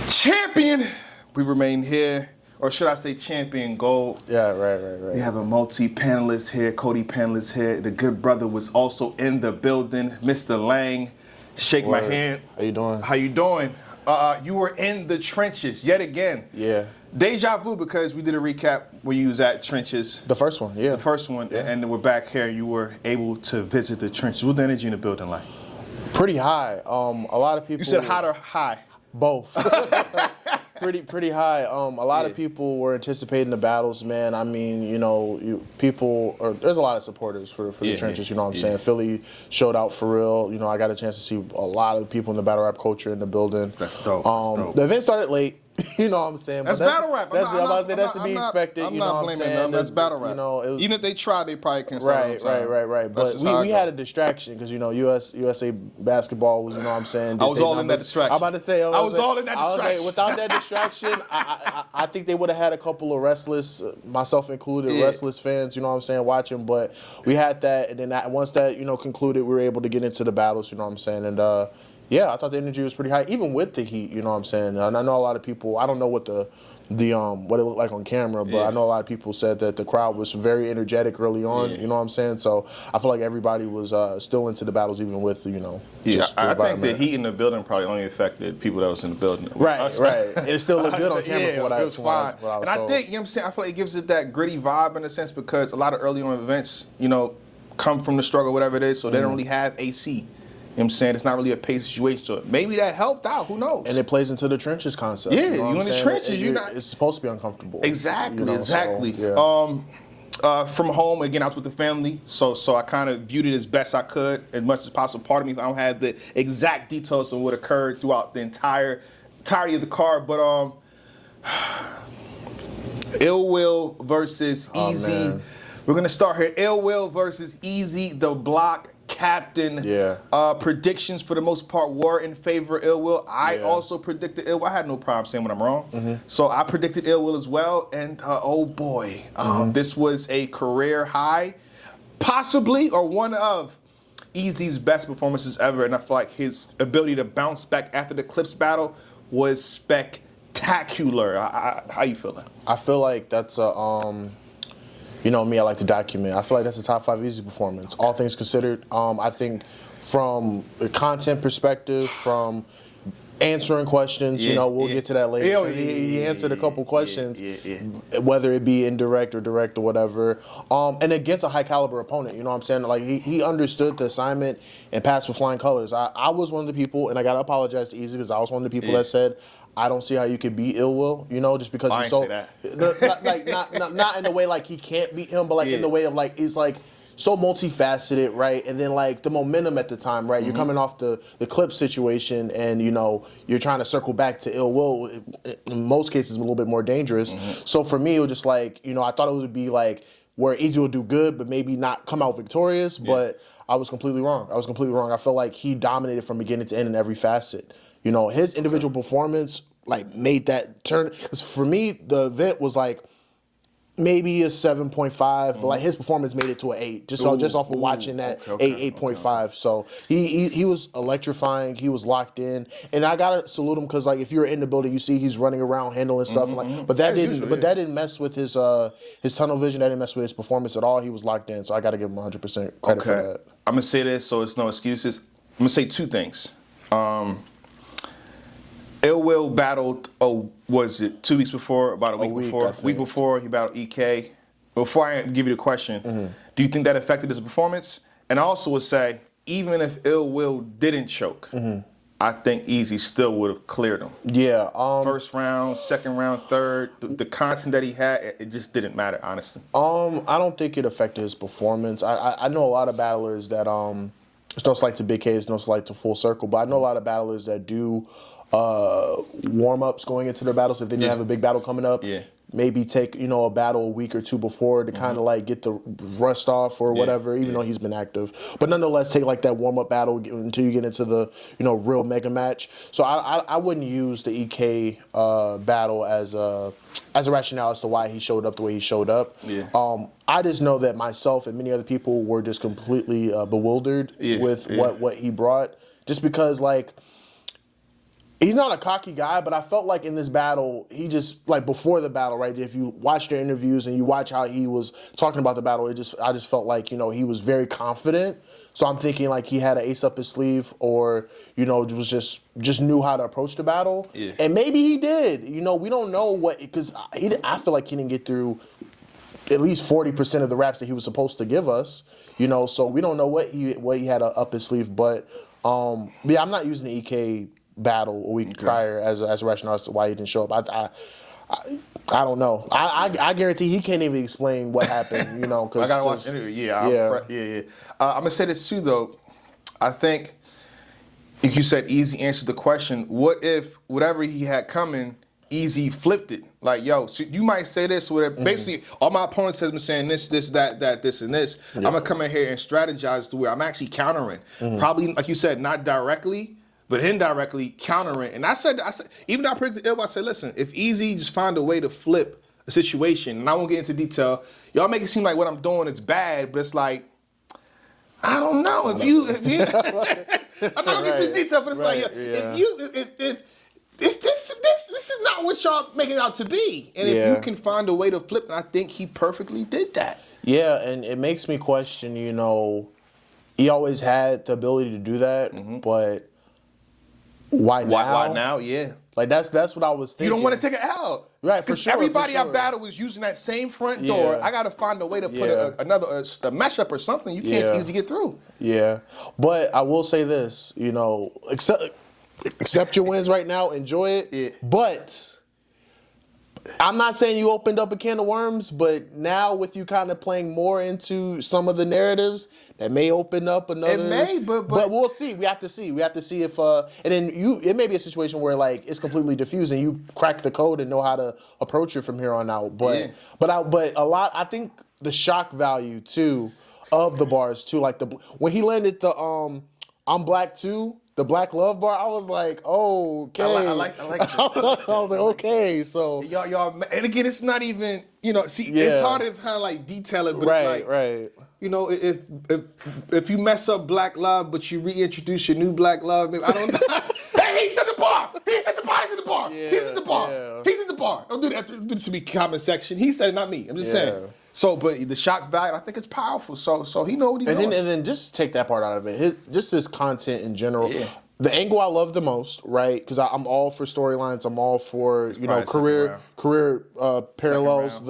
Champion, we remain here, or should I say champion gold? Yeah, right. We have a multi-panelist here, Cody panelist here. The good brother was also in the building, Mr. Lang. Shake my hand. How you doing? How you doing? You were in the trenches yet again. Yeah. Deja vu, because we did a recap where you was at trenches. The first one, yeah. The first one, yeah. And then we're back here. You were able to visit the trenches. What's the energy in the building like? Pretty high. A lot of people. You said hot or high? Both. pretty high. A lot of people were anticipating the battles, man. I mean, you know, there's a lot of supporters for the trenches, you know what I'm saying? Philly showed out for real. You know, I got a chance to see a lot of people in the battle rap culture in the building. That's dope. The event started late. You know what I'm saying? That's battle rap. That's to be expected. I'm you know not what I'm blaming saying? them. That's battle rap. You know, it was, even if they tried, they probably can't start on time. Right. But we had a distraction because, you know, USA basketball was, you know what I'm saying? I was all in that distraction. I'm about to say, I was all in that distraction. Without that distraction, I think they would have had a couple of restless, myself included, restless fans, you know what I'm saying, watching. But we had that, and then once that, you know, concluded, we were able to get into the battles, you know what I'm saying? And, yeah, I thought the energy was pretty high, even with the heat. You know what I'm saying? And I know a lot of people. I don't know what what it looked like on camera, but I know a lot of people said that the crowd was very energetic early on. You know what I'm saying? So I feel like everybody was still into the battles, even with I think the heat in the building probably only affected people that was in the building. Right. It still looked good on camera for what I was fine. told. I think, you know what I'm saying, I feel like it gives it that gritty vibe in a sense because a lot of early on events, you know, come from the struggle, whatever it is, so they don't really have AC. You know what I'm saying? It's not really a pace situation. So maybe that helped out. Who knows? And it plays into the trenches concept. Yeah, you know you in the trenches. It's supposed to be uncomfortable. Exactly, you know, exactly. So, yeah. From home, again, I was with the family. So I kind of viewed it as best I could, as much as possible. Part of me, I don't have the exact details of what occurred throughout the entirety of the card. But Ill Will versus Eazy. Man. We're going to start here. Ill Will versus Eazy, the Blac captain. Predictions for the most part were in favor of Ill Will. I also predicted Ill Will. I had no problem saying when I'm wrong. So I predicted Ill Will as well. And oh boy, this was a career high, possibly, or one of Eazy's best performances ever. And I feel like his ability to bounce back after the Clips battle was spectacular. How you feeling? I feel like that's a you know me, I like to document. I feel like that's a top 5 Eazy performance, all things considered. I think from a content perspective, from answering questions, you know, we'll get to that later. He answered a couple questions, whether it be indirect or direct or whatever, and against a high caliber opponent. You know what I'm saying? Like he understood the assignment and passed with flying colors. I was one of the people, and I gotta apologize to Eazy because I was one of the people that said, I don't see how you could beat Ill Will, you know, just because he's so not in the way like he can't beat him, but like in the way of like he's like so multifaceted, right? And then like the momentum at the time, right? You're coming off the Clip situation, and you know you're trying to circle back to Ill Will. In most cases, a little bit more dangerous. So for me, it was just like, you know, I thought it would be like where Eazy would do good, but maybe not come out victorious. But I was completely wrong. I felt like he dominated from beginning to end in every facet. You know, his individual performance like made that turn. Because for me, the event was like maybe a 7.5, but like his performance made it to an 8. Just off of watching that 8.5. So he was electrifying. He was locked in, and I gotta salute him because like if you're in the building, you see he's running around handling stuff. But that didn't mess with his tunnel vision. That didn't mess with his performance at all. He was locked in. So I gotta give him 100% credit for that. I'm gonna say this, so it's no excuses. I'm gonna say 2 things. Ill Will battled, was it 2 weeks before? About a week before? Week before, he battled EK. Before I give you the question, do you think that affected his performance? And I also would say, even if Ill Will didn't choke, I think Eazy still would have cleared him. Yeah. First round, second round, third, the content that he had, it just didn't matter, honestly. I don't think it affected his performance. I know a lot of battlers that, it's no slight to Big K, it's no slight to Full Circle, but I know a lot of battlers that do warm-ups going into their battles if they didn't have a big battle coming up. Maybe take, you know, a battle a week or 2 before to kind of like get the rust off or whatever, even though he's been active. But nonetheless, take like that warm-up battle until you get into the, you know, real mega match. So I wouldn't use the EK battle as a rationale as to why he showed up the way he showed up. I just know that myself and many other people were just completely bewildered with what he brought. Just because, like, He's not a cocky guy, but I felt like in this battle, he just, like before the battle, right? If you watch their interviews and you watch how he was talking about the battle, I just felt like, he was very confident. So I'm thinking like he had an ace up his sleeve, or, was just knew how to approach the battle. Yeah. And maybe he did. We don't know because I feel like he didn't get through at least 40% of the raps that he was supposed to give us. So we don't know what he had up his sleeve. But yeah, I'm not using the EK battle a week prior as a rationale as to why he didn't show up. I don't know. I guarantee he can't even explain what happened. Cause, I gotta watch the interview. Yeah. I'm gonna say this too, though. I think if you said Eazy answered the question, what if whatever he had coming, Eazy flipped it? Like, yo, so you might say this, where basically all my opponents has been saying this, that, this, and this. Yeah. I'm gonna come in here and strategize to where I'm actually countering. Probably, like you said, not directly, but indirectly countering. And I said, even though I predicted ill, I said, listen, if Eazy just find a way to flip a situation, and I won't get into detail, y'all make it seem like what I'm doing is bad, but it's like, I don't know. If you I'm not gonna get too detailed, but it's if this is not what y'all make it out to be. And if you can find a way to flip, and I think he perfectly did that. Yeah, and it makes me question, he always had the ability to do that, but why now? Why now? Yeah. Like that's what I was thinking. You don't want to take it out. Right, for sure. Everybody I battle was using that same front door. I got to find a way to put another mesh up or something. You can't easily get through. Yeah. But I will say this, accept your wins right now, enjoy it. Yeah. But I'm not saying you opened up a can of worms, but now with you kind of playing more into some of the narratives, that may open up another. It may, but we'll see. We have to see. We have to see if and then it may be a situation where like it's completely diffused and you crack the code and know how to approach it from here on out. But a lot. I think the shock value too of the bars too, like when he landed the I'm Black too. The Black Love bar, I was like, oh, okay. I like it. I was like, okay, so. Y'all, and again, it's not even, it's hard to kind of like detail it, but it's like, right. If you mess up Black Love, but you reintroduce your new Black Love, maybe, I don't know. Hey, he's at the bar. He's at the bar. He's at the bar. Yeah, he's at the bar. Yeah. He's at the bar. Don't do that. Do it to me, comment section. He said it, not me. I'm just saying. So, but the shock value, I think it's powerful. So he know what he's doing. And then just take that part out of it. Just his content in general. Yeah. The angle I love the most, right? Because I'm all for storylines. I'm all for career parallels.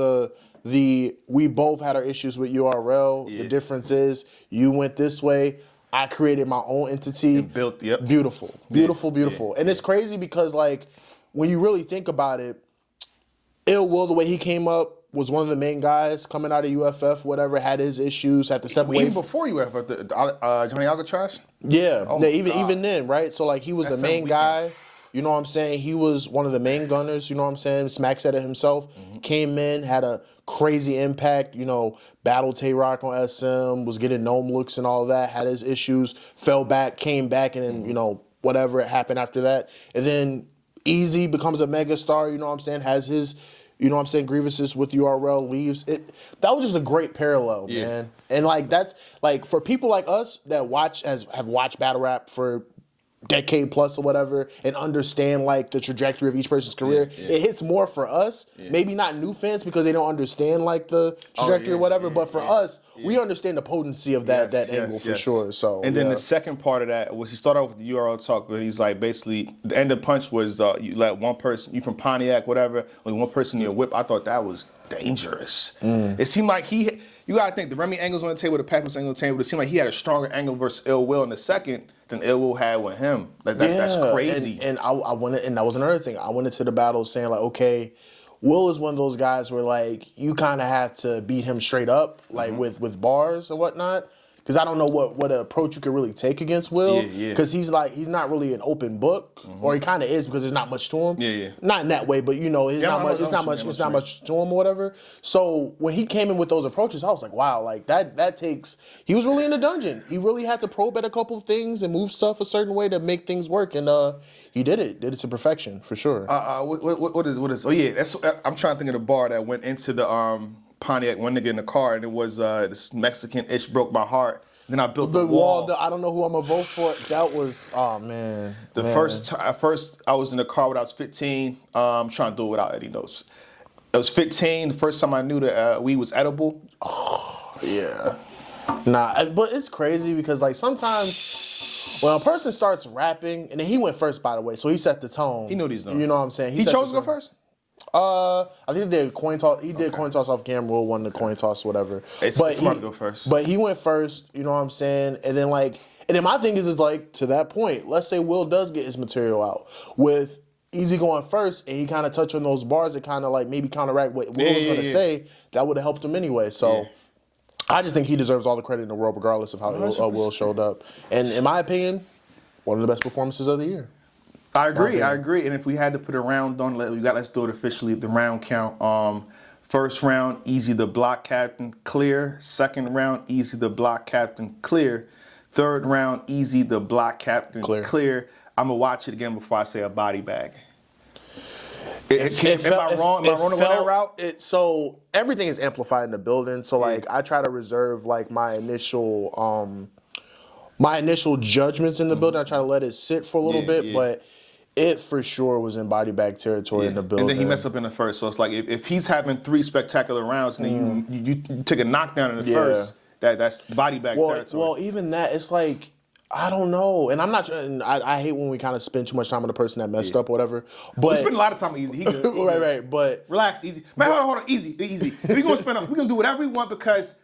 We both had our issues with URL. Yeah. The difference is you went this way. I created my own entity. And built. Yep. Beautiful. And it's crazy because like when you really think about it, Ill Will, the way he came up, was one of the main guys coming out of UFF, whatever, had his issues, had to step away. Even before UFF, Johnny Alcatraz? Yeah, even then, right? So, like, he was the main guy. You know what I'm saying? He was one of the main gunners, you know what I'm saying? Smack said it himself. Came in, had a crazy impact, battled Tay-Rock on SM, was getting gnome looks and all that, had his issues, fell back, came back, and then, whatever happened after that. And then Eazy becomes a megastar, you know what I'm saying? Has his... grievances with URL, leaves. That was just a great parallel, man. And like that's like for people like us that have watched battle rap for decade plus or whatever and understand like the trajectory of each person's career, it hits more for us. Maybe not new fans because they don't understand like the trajectory or whatever, but for us, we understand the potency of that angle for sure. So and then the second part of that was he started off with the URL talk, but he's like basically the end of the punch was you let one person, you from Pontiac, whatever, only one person in your whip. I thought that was dangerous. It seemed like you gotta think the Remy angle's on the table, the Pac was angle on the table, but it seemed like he had a stronger angle versus Ill Will in the second than Ill Will had with him. Like that's crazy. And I wanted, and that was another thing. I went into the battle saying like, okay, Will is one of those guys where like you kind of have to beat him straight up, like with bars or whatnot. Because I don't know what approach you could really take against Will. Because he's not really an open book, or he kind of is because there's not much to him. Not in that way, but it's not much to him or whatever. So when he came in with those approaches, I was like, wow, like that takes. He was really in the dungeon. He really had to probe at a couple of things and move stuff a certain way to make things work, and he did it to perfection for sure. What is? Oh yeah, I'm trying to think of the bar that went into the Pontiac, one nigga in the car, and it was this Mexican-ish broke my heart. Then I built the wall. I don't know who I'm gonna vote for. That was, oh man. First I was in the car when I was 15. Trying to do it without any notes. I was 15. The first time I knew that weed was edible. Oh, yeah. Nah, but it's crazy because like sometimes when a person starts rapping, and then he went first, by the way, so he set the tone. He knew these numbers. You know what I'm saying? He chose to go first? I think he did coin toss. He did coin toss off camera. Will won the coin toss, whatever. It's smart to go first. But he went first. You know what I'm saying? And then my thing is like to that point. Let's say Will does get his material out with Eazy going first, and he kind of touched on those bars and kind of like maybe counteract what Will was going to say. That would have helped him anyway. So. Yeah. I just think he deserves all the credit in the world, regardless of how Will showed up. And in my opinion, one of the best performances of the year. I agree. And if we had to put a round on, let's do it officially. The round count. First round, Eazy the Blac captain, clear. Second round, Eazy the Blac captain, clear. Third round, Eazy the Blac captain, clear. I'm gonna watch it again before I say a body bag. Am I wrong on that route? So everything is amplified in the building. So like I try to reserve like my initial judgments in the building. I try to let it sit for a little bit, but it for sure was in body bag territory in the building. And then he messed up in the first. So it's like if he's having 3 spectacalar rounds and then you take a knockdown in the first, that's body bag territory. Well, even that, it's like, I don't know, and I'm not. And I hate when we kind of spend too much time on the person that messed up or whatever. But we spend a lot of time on Eazy. He good. right. But relax, Eazy. Man, hold on, Easy. We're gonna do whatever we want because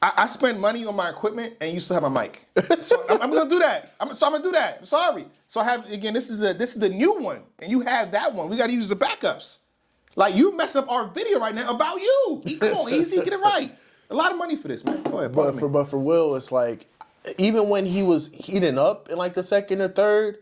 I spend money on my equipment and you still have my mic. So I'm gonna do that. I'm gonna do that. I'm sorry. So I have again. This is the new one, and you have that one. We got to use the backups. Like you mess up our video right now about you. Come on, Eazy, get it right. A lot of money for this, man. Go ahead. But for Will, it's like. Even when he was heating up in like the second or third,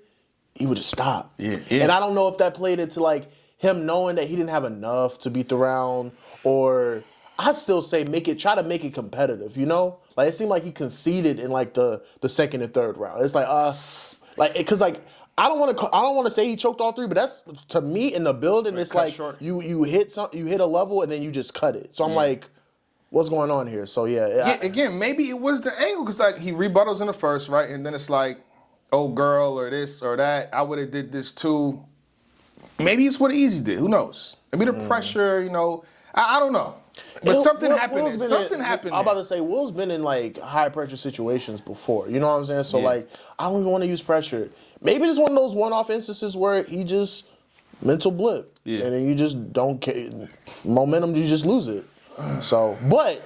he would just stop. Yeah. And I don't know if that played into like him knowing that he didn't have enough to beat the round, or I still say try to make it competitive. You know, like it seemed like he conceded in like the second and third round. It's like because like I don't want to say he choked all 3, but that's to me in the building. It's like short. you hit a level and then you just cut it. So I'm like. What's going on here? So again, maybe it was the angle because like he rebuttals in the first, right, and then it's like, oh girl, or this or that. I would have did this too. Maybe it's what Eazy did. Who knows? Maybe the pressure. You know, I don't know. But something happened. Something happened. I'm about to say Will's been in like high pressure situations before. You know what I'm saying? So like, I don't even want to use pressure. Maybe it's one of those one-off instances where he just mental blip, and then you just don't care. Momentum, you just lose it. So, but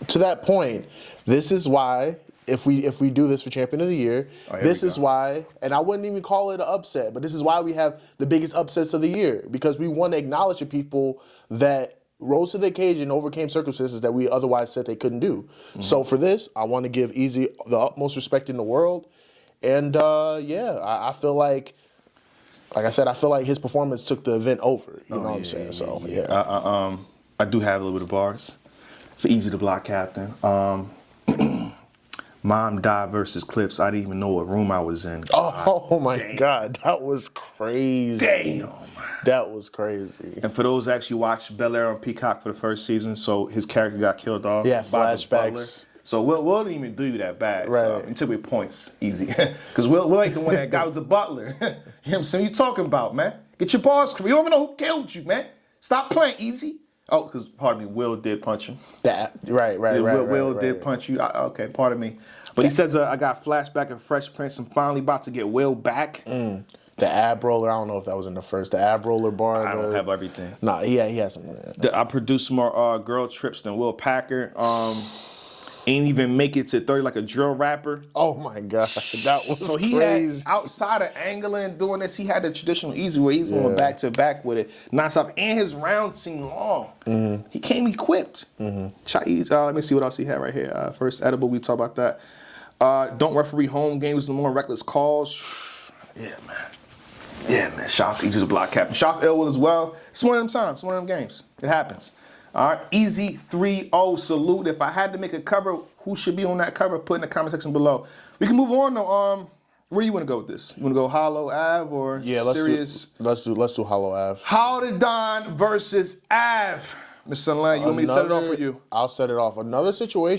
to that point, this is why if we do this for Champion of the Year, this is why, and I wouldn't even call it an upset, but this is why we have the biggest upsets of the year because we want to acknowledge the people that rose to the occasion and overcame circumstances that we otherwise said they couldn't do. Mm-hmm. So for this, I want to give Eazy the utmost respect in the world, and I feel like I said, I feel like his performance took the event over. You know what I'm saying? So I do have a little bit of bars for Eazy the Blac captain. Mom died versus Clips. I didn't even know what room I was in. Oh my God, that was crazy. Damn. That was crazy. And for those that actually watched Bel Air on Peacock for the first season, so his character got killed off. Yeah, by flashbacks. So Will didn't even do you that bad. Right. So, and took me points easy. Because Will ain't the one that got was the butler. You know what I'm saying? What you talking about, man? Get your bars correct. You don't even know who killed you, man. Stop playing Eazy. Oh, because, pardon me, Will did punch him. Will did punch you. Okay, pardon me. But he says, I got flashback of Fresh Prince and finally about to get Will back. The ab roller, I don't know if that was in the first. The ab roller bar. I don't have everything. Nah, he has some. I produced more girl trips than Will Packer. Ain't even make it to 30 like a drill rapper. Oh my God, that was so he crazy. Had, outside of angling, doing this, he had the traditional Eazy where he's going back to back with it, nonstop, and his rounds seemed long. He came equipped. Let me see what else he had right here. First edible, we talk about that. Don't referee home games no more, reckless calls. Yeah, man. Shout out to Eazy the Blac captain. Shout out to Elwood as well. It's one of them times. It's one of them games. It happens. All right, Eazy 3-0 salute. If I had to make a cover, who should be on that cover? Put in the comment section below. We can move on though. Where do you want to go with this? You want to go Hollow Ave or Serious? Let's do Hollow Ave. How to Don versus Ave. Mr. Sunlight, you want me to set it off for you? I'll set it off. Another situation.